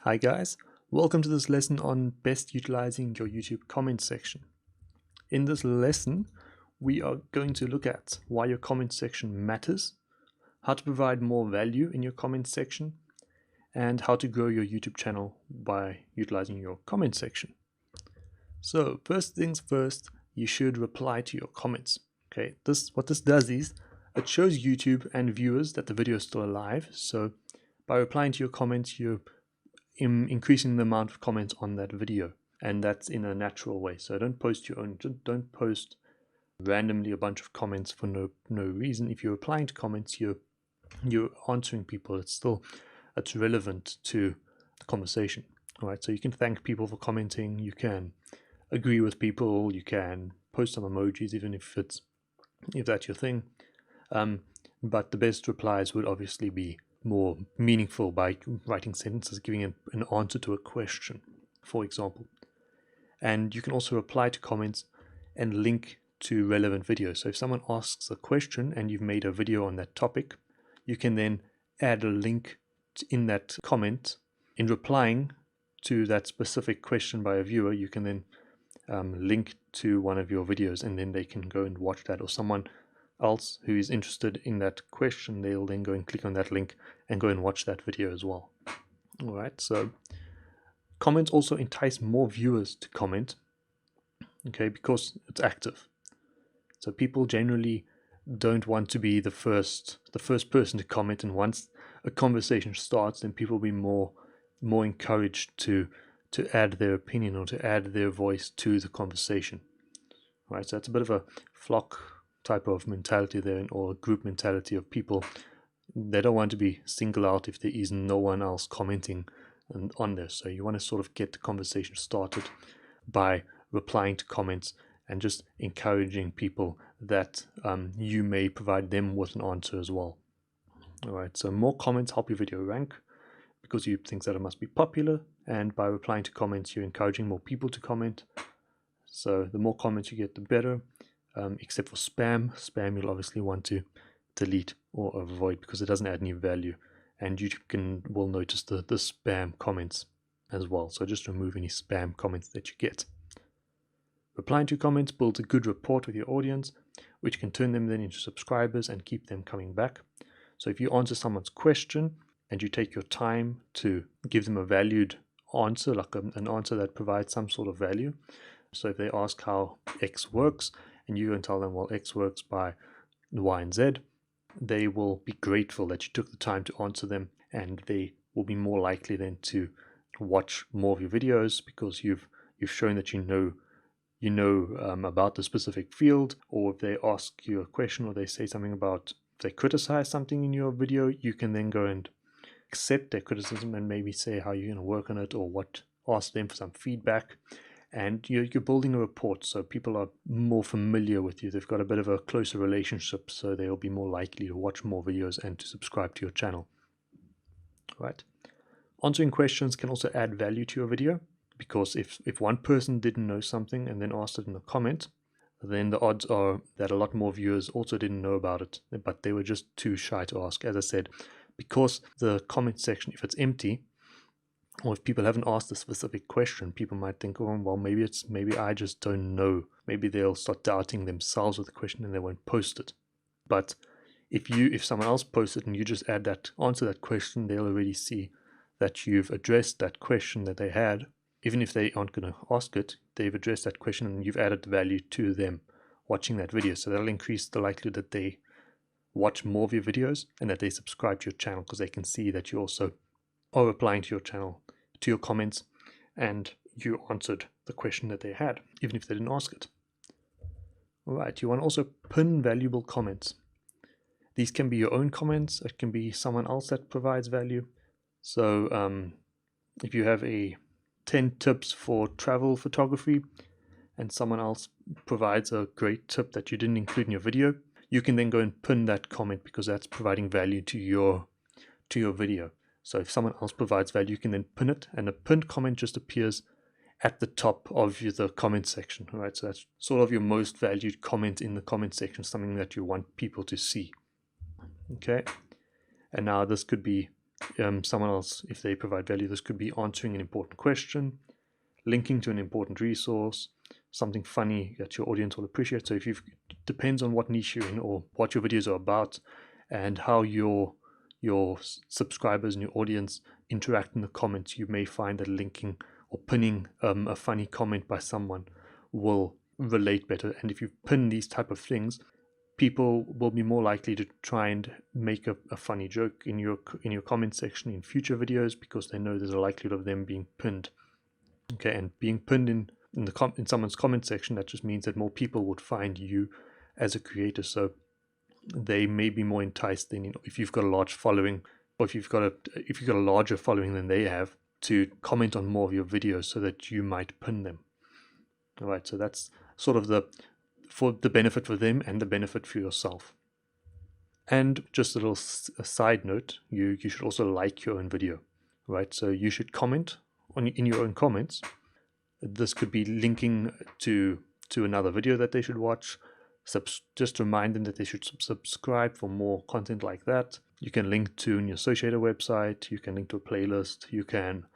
Hi guys, welcome to this lesson on best utilizing your YouTube comment section. In this lesson, we are going to look at why your comment section matters, how to provide more value in your comment section, and how to grow your YouTube channel by utilizing your comment section. So first things first, you should reply to your comments. Okay, what this does is it shows YouTube and viewers that the video is still alive. So by replying to your comments, you're increasing the amount of comments on that video, and that's in a natural way. So don't post your own, don't post randomly a bunch of comments for no reason. If you're replying to comments, you're answering people. It's relevant to the conversation. All right, so you can thank people for commenting, you can agree with people, you can post some emojis even if that's your thing, but the best replies would obviously be more meaningful by writing sentences, giving an answer to a question, for example. And you can also reply to comments and link to relevant videos. So if someone asks a question and you've made a video on that topic, you can then add a link in that comment. In replying to that specific question by a viewer, you can then link to one of your videos, and then they can go and watch that, or someone else who is interested in that question, they'll then go and click on that link and go and watch that video as well. All right, so comments also entice more viewers to comment, okay, because it's active. So people generally don't want to be the first person to comment, and once a conversation starts, then people will be more encouraged to add their opinion or to add their voice to the conversation. All right, so it's a bit of a flock type of mentality there, or a group mentality of people. They don't want to be singled out if there is no one else commenting on this. So you want to sort of get the conversation started by replying to comments and just encouraging people that you may provide them with an answer as well. All right, so more comments help your video rank because you think that it must be popular, and by replying to comments, you're encouraging more people to comment. So the more comments you get, the better. Except for spam. Spam you'll obviously want to delete or avoid because it doesn't add any value, and YouTube will notice the spam comments as well. So just remove any spam comments that you get. Replying to comments builds a good rapport with your audience, which can turn them then into subscribers and keep them coming back. So if you answer someone's question and you take your time to give them a valued answer, like an answer that provides some sort of value. So if they ask how X works, and you go and tell them, well, X works by Y and Z, they will be grateful that you took the time to answer them, and they will be more likely then to watch more of your videos because you've shown that you know about the specific field. Or if they ask you a question, or they say something about, if they criticize something in your video, you can then go and accept their criticism and maybe say how you're going to work on it, or ask them for some feedback. And you're building a rapport, so people are more familiar with you. They've got a bit of a closer relationship, so they'll be more likely to watch more videos and to subscribe to your channel. Right? Answering questions can also add value to your video, because if one person didn't know something and then asked it in a comment, then the odds are that a lot more viewers also didn't know about it, but they were just too shy to ask. As I said, because the comment section, if it's empty, or if people haven't asked a specific question, people might think, oh, well, maybe I just don't know. Maybe they'll start doubting themselves with the question and they won't post it. But if someone else posts it and you just answer that question, they'll already see that you've addressed that question that they had. Even if they aren't going to ask it, they've addressed that question and you've added value to them watching that video. So that'll increase the likelihood that they watch more of your videos and that they subscribe to your channel, because they can see that you also are replying to your channel, to your comments, and you answered the question that they had, even if they didn't ask it. All right, you want to also pin valuable comments. These can be your own comments, it can be someone else that provides value. So if you have 10 tips for travel photography and someone else provides a great tip that you didn't include in your video, you can then go and pin that comment because that's providing value to your video. So if someone else provides value, you can then pin it, and a pinned comment just appears at the top of the comment section. All right, so that's sort of your most valued comment in the comment section, something that you want people to see. Okay, and now this could be someone else, if they provide value, this could be answering an important question, linking to an important resource, something funny that your audience will appreciate. So if you've, depends on what niche you're in or what your videos are about and how your subscribers and your audience interact in the comments, you may find that linking or pinning a funny comment by someone will relate better. And if you pin these type of things, people will be more likely to try and make a funny joke in your comment section in future videos, because they know there's a likelihood of them being pinned. Okay, and being pinned in someone's comment section, that just means that more people would find you as a creator. So they may be more enticed than, if you've got a large following, or if you've got a larger following than they have, to comment on more of your videos so that you might pin them. All right, so that's sort of the benefit for them and the benefit for yourself. And just a little side note, you should also like your own video, right? So you should comment in your own comments. This could be linking to another video that they should watch. Just remind them that they should subscribe for more content like that. You can link to an associated website. You can link to a playlist. You can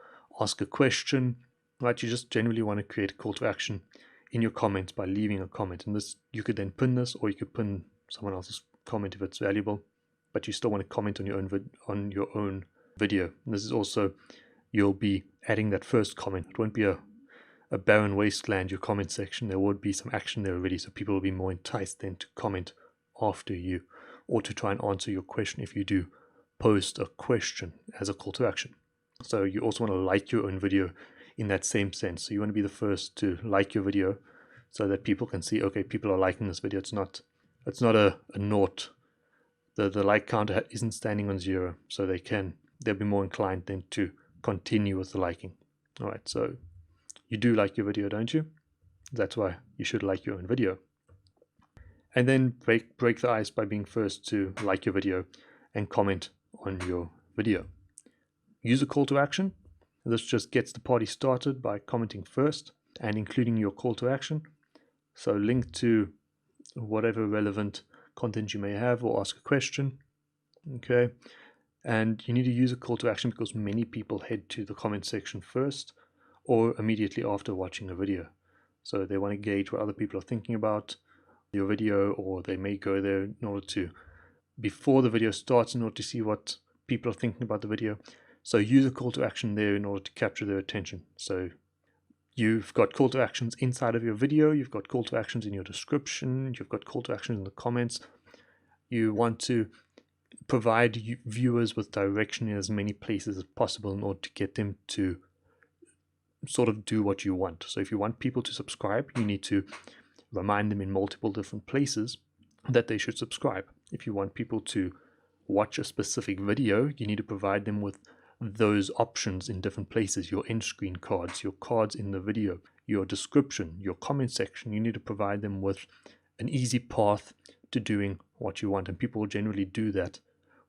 ask a question, right? You just generally want to create a call to action in your comments by leaving a comment. And this, you could then pin this, or you could pin someone else's comment if it's valuable, but you still want to comment on your own video. And this is also, you'll be adding that first comment. It won't be a barren wasteland, your comment section. There would be some action there already, so people will be more enticed then to comment after you, or to try and answer your question if you do post a question as a call to action. So you also want to like your own video in that same sense. So you want to be the first to like your video so that people can see, okay, people are liking this video. It's not a naught. The like counter isn't standing on 0, so they'll be more inclined then to continue with the liking. All right, so you do like your video, don't you? That's why you should like your own video. And then break the ice by being first to like your video and comment on your video. Use a call to action. This just gets the party started by commenting first and including your call to action. So link to whatever relevant content you may have, or ask a question. Okay. And you need to use a call to action because many people head to the comment section first or immediately after watching a video. So they want to gauge what other people are thinking about your video, or they may go there in order to, before the video starts, in order to see what people are thinking about the video. So use a call to action there in order to capture their attention. So you've got call to actions inside of your video, you've got call to actions in your description, you've got call to actions in the comments. You want to provide viewers with direction in as many places as possible in order to get them to sort of do what you want. So if you want people to subscribe, you need to remind them in multiple different places that they should subscribe. If you want people to watch a specific video, you need to provide them with those options in different places. Your end screen cards, your cards in the video, your description, your comment section. You need to provide them with an easy path to doing what you want, and people will generally do that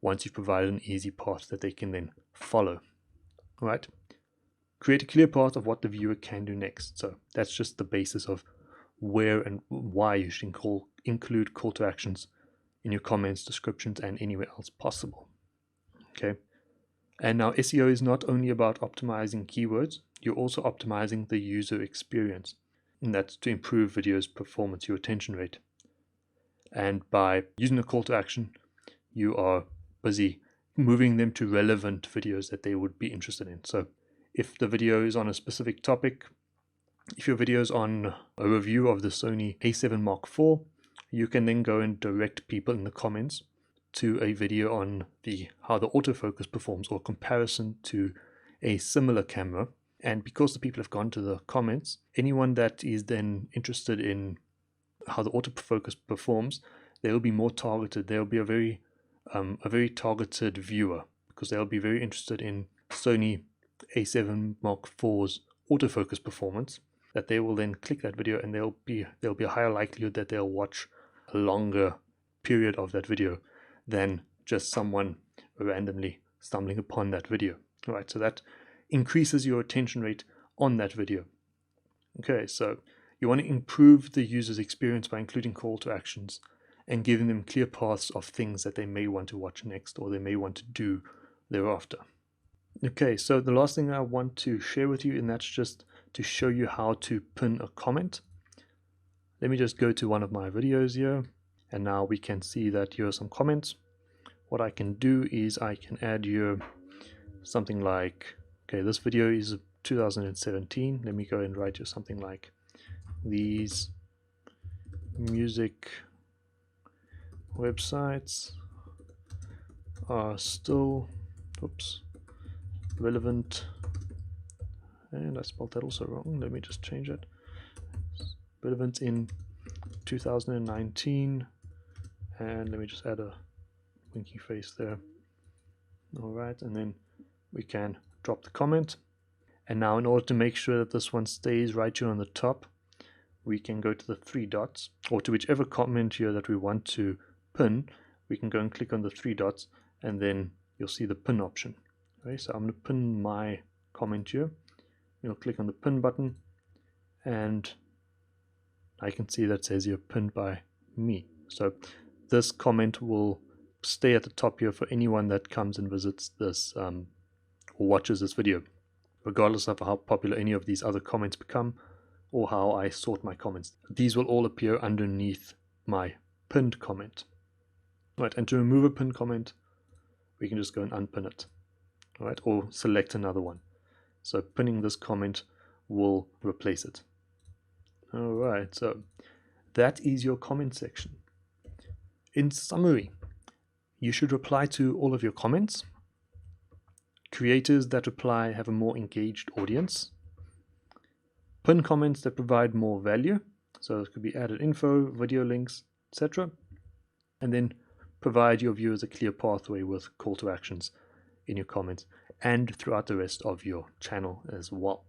once you've provided an easy path that they can then follow. All right? Create a clear path of what the viewer can do next. So that's just the basis of where and why you should include call to actions in your comments, descriptions, and anywhere else possible. Okay. And now SEO is not only about optimizing keywords, you're also optimizing the user experience. And that's to improve videos' performance, your attention rate. And by using a call to action, you are busy moving them to relevant videos that they would be interested in. So if the video is on a specific topic, if your video is on a review of the Sony A7 Mark IV, you can then go and direct people in the comments to a video on how the autofocus performs, or comparison to a similar camera. And because the people have gone to the comments, anyone that is then interested in how the autofocus performs, they'll be more targeted. They'll be a very targeted viewer, because they'll be very interested in Sony A7 Mark IV's autofocus performance, that they will then click that video, and there'll be a higher likelihood that they'll watch a longer period of that video than just someone randomly stumbling upon that video. All right, so that increases your attention rate on that video. Okay, so you want to improve the user's experience by including call to actions and giving them clear paths of things that they may want to watch next, or they may want to do thereafter. Okay, so the last thing I want to share with you, and that's just to show you how to pin a comment. Let me just go to one of my videos here, and now we can see that here are some comments. What I can do is I can add here something like, okay, this video is 2017. Let me go and write you something like, these music websites are still, relevant, and I spelled that also wrong. Let me just change it. Relevant in 2019, and let me just add a winking face there. All right, and then we can drop the comment. And now in order to make sure that this one stays right here on the top, we can go to the three dots, or to whichever comment here that we want to pin. We can go and click on the three dots, and then you'll see the pin option. Okay, so I'm going to pin my comment here. You'll click on the pin button, and I can see that says here pinned by me. So this comment will stay at the top here for anyone that comes and visits this or watches this video, regardless of how popular any of these other comments become or how I sort my comments. These will all appear underneath my pinned comment. Right, and to remove a pinned comment, we can just go and unpin it. All right, or select another one. So pinning this comment will replace it. All right, so that is your comment section. In summary, you should reply to all of your comments. Creators that reply have a more engaged audience. Pin comments that provide more value. So it could be added info, video links, etc. And then provide your viewers a clear pathway with call to actions in your comments and throughout the rest of your channel as well.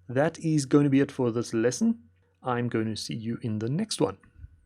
That is going to be it for this lesson. I'm going to see you in the next one.